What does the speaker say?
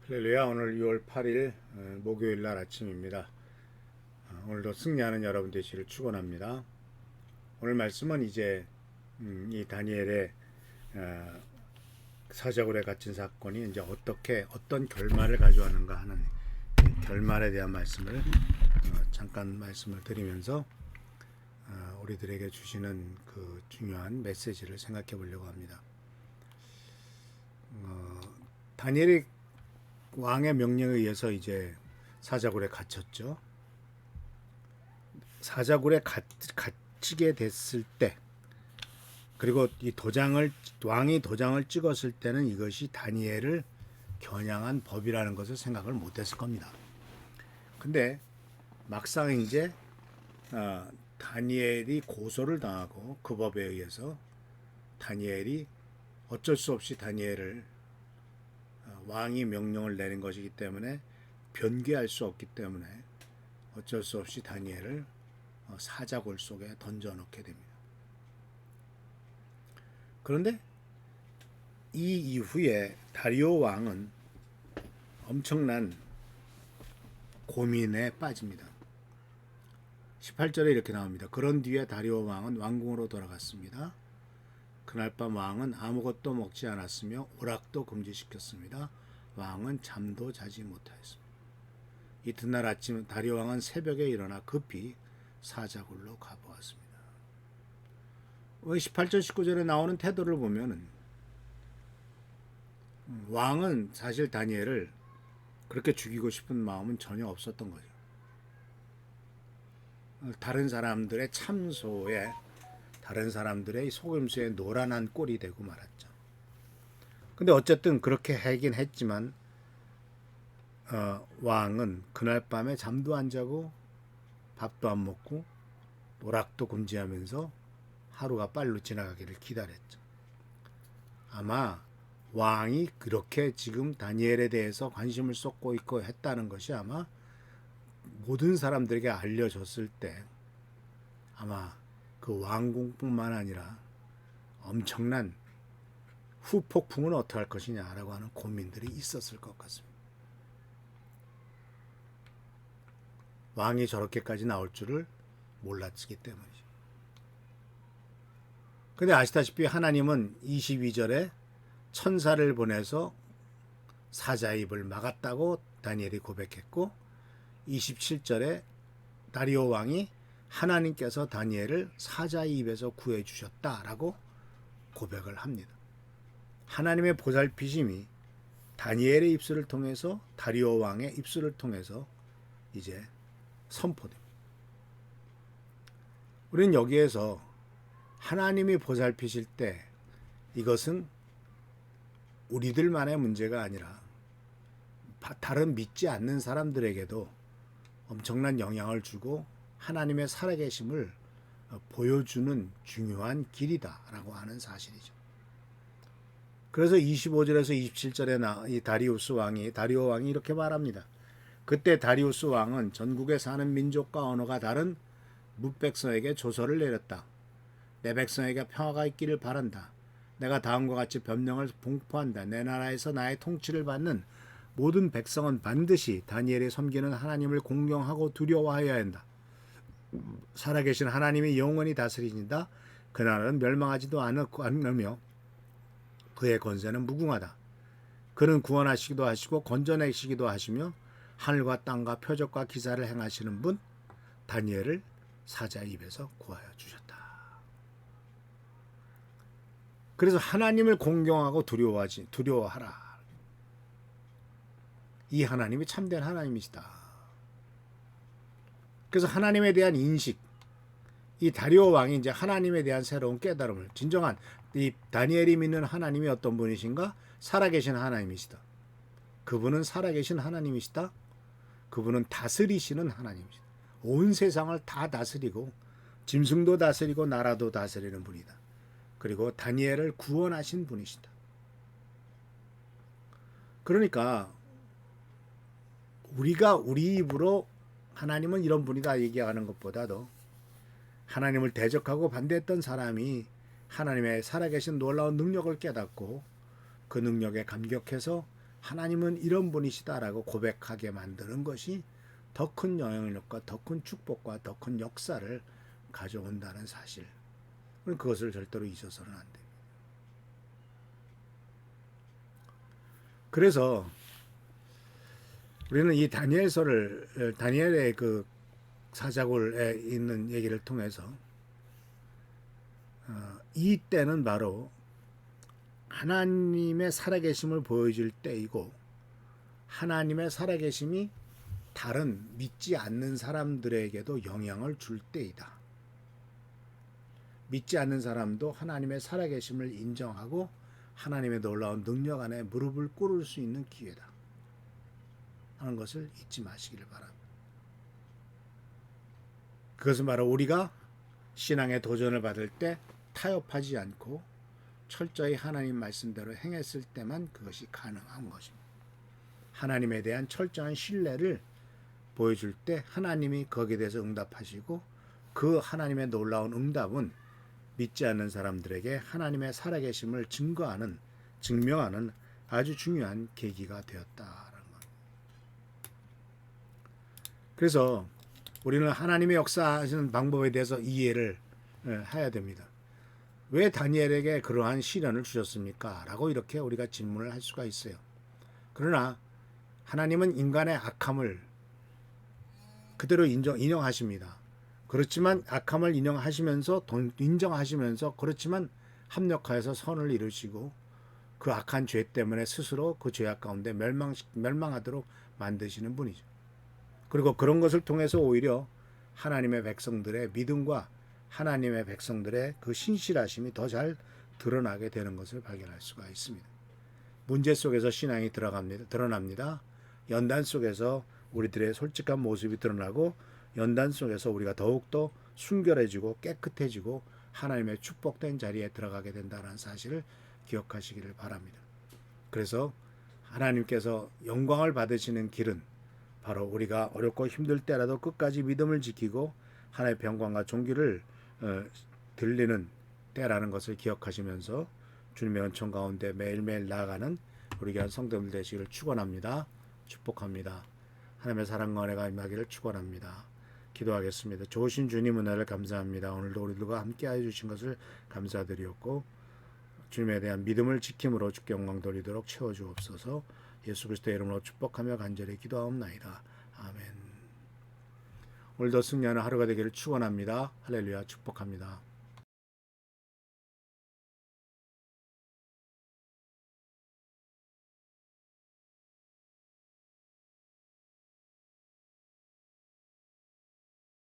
할렐루야. 오늘 6월 8일 목요일 날 아침입니다. 오늘도 승리하는 여러분 되시기를 축원합니다. 오늘 말씀은 이제 이 다니엘의 사자굴에 갇힌 사건이 이제 어떤 결말을 가져왔는가 하는 결말에 대한 말씀을 잠깐 말씀을 드리면서 우리들에게 주시는 그 중요한 메시지를 생각해 보려고 합니다. 다니엘이 왕의 명령에 의해서 이제 사자굴에 갇혔죠. 사자굴에 갇히게 됐을 때, 그리고 왕이 도장을 찍었을 때는 이것이 다니엘을 겨냥한 법이라는 것을 생각을 못했을 겁니다. 근데 막상 이제 다니엘이 고소를 당하고 그 법에 의해서 다니엘이 어쩔 수 없이 다니엘을 왕이 명령을 내린 것이기 때문에 변개할 수 없기 때문에 어쩔 수 없이 다니엘을 사자굴 속에 던져넣게 됩니다. 그런데 이 이후에 다리오 왕은 엄청난 고민에 빠집니다. 18절에 이렇게 나옵니다. 그런 뒤에 다리오 왕은 왕궁으로 돌아갔습니다. 그날 밤 왕은 아무것도 먹지 않았으며 오락도 금지시켰습니다. 왕은 잠도 자지 못하였습니다. 이튿날 아침 다리오 왕은 새벽에 일어나 급히 사자굴로 가보았습니다. 18절 19절에 나오는 태도를 보면은 왕은 사실 다니엘을 그렇게 죽이고 싶은 마음은 전혀 없었던 거죠. 다른 사람들의 참소에, 다른 사람들의 속임수에 노란한 꼴이 되고 말았죠. 근데 어쨌든 그렇게 하긴 했지만 왕은 그날 밤에 잠도 안 자고 밥도 안 먹고 노락도 금지하면서 하루가 빨리 지나가기를 기다렸죠. 아마 왕이 그렇게 지금 다니엘에 대해서 관심을 쏟고 있고 했다는 것이 아마 모든 사람들에게 알려졌을 때 아마 그 왕궁뿐만 아니라 엄청난 후폭풍은 어떻게 할 것이냐라고 하는 고민들이 있었을 것 같습니다. 왕이 저렇게까지 나올 줄을 몰랐기 때문이죠. 근데 아시다시피 하나님은 22절에 천사를 보내서 사자의 입을 막았다고 다니엘이 고백했고 27절에 다리오 왕이 하나님께서 다니엘을 사자의 입에서 구해 주셨다라고 고백을 합니다. 하나님의 보살피심이 다니엘의 입술을 통해서 다리오 왕의 입술을 통해서 이제 선포됩니다. 우리는 여기에서 하나님이 보살피실 때 이것은 우리들만의 문제가 아니라 다른 믿지 않는 사람들에게도 엄청난 영향을 주고 하나님의 살아계심을 보여주는 중요한 길이다라고 하는 사실이죠. 그래서 25절에서 27절에 이 다리오 왕이 이렇게 말합니다. 그때 다리우스 왕은 전국에 사는 민족과 언어가 다른 뭇백성에게 조서를 내렸다. 내 백성에게 평화가 있기를 바란다. 내가 다음과 같이 변명을 공포한다. 내 나라에서 나의 통치를 받는 모든 백성은 반드시 다니엘이 섬기는 하나님을 공경하고 두려워하여야 한다. 살아계신 하나님이 영원히 다스리신다. 그 나라는 멸망하지도 않으며 그의 권세는 무궁하다. 그는 구원하시기도 하시고 건져내시기도 하시며 하늘과 땅과 표적과 기사를 행하시는 분 다니엘을 사자의 입에서 구하여 주셨다. 그래서 하나님을 공경하고 두려워하라. 이 하나님이 참된 하나님이시다. 그래서 하나님에 대한 인식, 이 다리오 왕이 이제 하나님에 대한 새로운 깨달음을, 진정한 이 다니엘이 믿는 하나님이 어떤 분이신가? 살아계신 하나님이시다. 그분은 살아계신 하나님이시다. 그분은 다스리시는 하나님이시다. 온 세상을 다 다스리고 짐승도 다스리고 나라도 다스리는 분이다. 그리고 다니엘을 구원하신 분이시다. 그러니까 우리가 우리 입으로 하나님은 이런 분이다 얘기하는 것보다도 하나님을 대적하고 반대했던 사람이 하나님의 살아계신 놀라운 능력을 깨닫고 그 능력에 감격해서 하나님은 이런 분이시다라고 고백하게 만드는 것이 더 큰 영향력과 더 큰 축복과 더 큰 역사를 가져온다는 사실. 그것을 절대로 잊어서는 안 됩니다. 그래서 우리는 이 다니엘서를, 다니엘의 그 사자굴에 있는 얘기를 통해서 이 때는 바로 하나님의 살아계심을 보여줄 때이고, 하나님의 살아계심이 다른 믿지 않는 사람들에게도 영향을 줄 때이다. 믿지 않는 사람도 하나님의 살아계심을 인정하고 하나님의 놀라운 능력 안에 무릎을 꿇을 수 있는 기회다 하는 것을 잊지 마시기를 바랍니다. 그것은 바로 우리가 신앙의 도전을 받을 때 타협하지 않고 철저히 하나님 말씀대로 행했을 때만 그것이 가능한 것입니다. 하나님에 대한 철저한 신뢰를 보여줄 때 하나님이 거기에 대해서 응답하시고, 그 하나님의 놀라운 응답은 믿지 않는 사람들에게 하나님의 살아계심을 증명하는 아주 중요한 계기가 되었다라는 것. 그래서 우리는 하나님의 역사하시는 방법에 대해서 이해를 해야 됩니다. 왜 다니엘에게 그러한 시련을 주셨습니까? 라고 이렇게 우리가 질문을 할 수가 있어요. 그러나 하나님은 인간의 악함을 그대로 인정하십니다. 그렇지만 악함을 인정하시면서 그렇지만 합력하여서 선을 이루시고 그 악한 죄 때문에 스스로 그 죄악 가운데 멸망하도록 만드시는 분이죠. 그리고 그런 것을 통해서 오히려 하나님의 백성들의 믿음과 하나님의 백성들의 그 신실하심이 더 잘 드러나게 되는 것을 발견할 수가 있습니다. 문제 속에서 신앙이 드러납니다. 연단 속에서 우리들의 솔직한 모습이 드러나고, 연단 속에서 우리가 더욱더 순결해지고 깨끗해지고 하나님의 축복된 자리에 들어가게 된다는 사실을 기억하시기를 바랍니다. 그래서 하나님께서 영광을 받으시는 길은 바로 우리가 어렵고 힘들 때라도 끝까지 믿음을 지키고 하나님의 평강과 존귀를 들리는 때라는 것을 기억하시면서 주님의 은총 가운데 매일매일 나아가는 우리 교회 성도들 되시기를 축원합니다. 축복합니다. 하나님의 사랑과 은혜가 임하기를 축원합니다. 기도하겠습니다. 좋으신 주님 은혜를 감사합니다. 오늘도 우리들과 함께하여 주신 것을 감사드리었고, 주님에 대한 믿음을 지킴으로 주께 영광 돌리도록 채워주옵소서. 예수 그리스도의 이름으로 축복하며 간절히 기도하옵나이다. 아멘. 오늘도 승리하는 하루가 되기를 축원합니다. 할렐루야. 축복합니다.